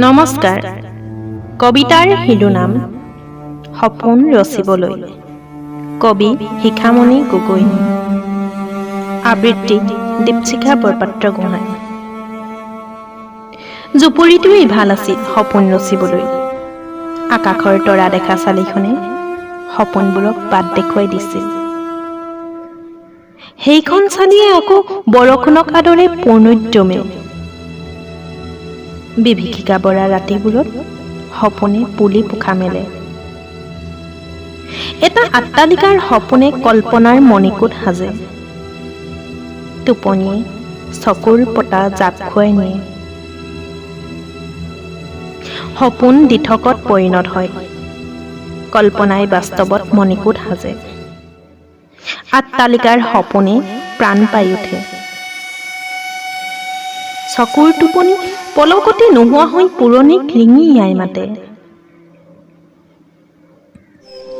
নমস্কাৰ। কবিতাৰ শিৰোনাম সপোন ৰচিবলৈ। কবি শিখামণি গগৈ। আবৃত্তি দীপশিখা বৰপাত্ৰ গোহাঁই। জুপুৰিটোৱেই ভাল আছিল সপোন ৰচিবলৈ। আকাশৰ তৰা দেখা চালিখনে সপোনবোৰক বাট দেখুৱাই দিছিল। সেইখন চালিয়ে আকৌ বৰষুণক আদৰে পূৰ্ণোদ্যমে বিভীষিকা বৰা ৰাতিবোৰত সপোনে পুলি পোখা মেলে। এটা আট্টালিকাৰ সপোনে কল্পনাৰ মণিকোট সাজে। টোপনিয়ে চকুৰ পতা জাপ খুৱাই নিয়ে। সপোন দিঠকত পৰিণত হয়, কল্পনাই বাস্তৱত মণিকোট সাজে। আট্টালিকাৰ সপোনে প্ৰাণ পাই উঠে। চকুৰ টোপনি পলকতে নোহোৱা হৈ পুৰণিক ৰিঙি আই মাতে।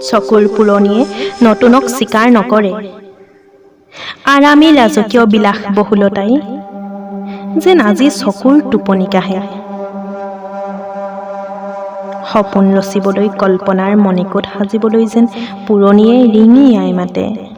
চকুৰ পুৰণিয়ে নতুনক স্বীকাৰ নকৰে। আৰামী ৰাজকীয় বিলাস বহুলতাই যেন আজি চকুৰ টোপনি কাহে। সপোন ৰচিবলৈ কল্পনাৰ মণিকোট সাজিবলৈ যেন পুৰণিয়ে ৰিঙি আই মাতে।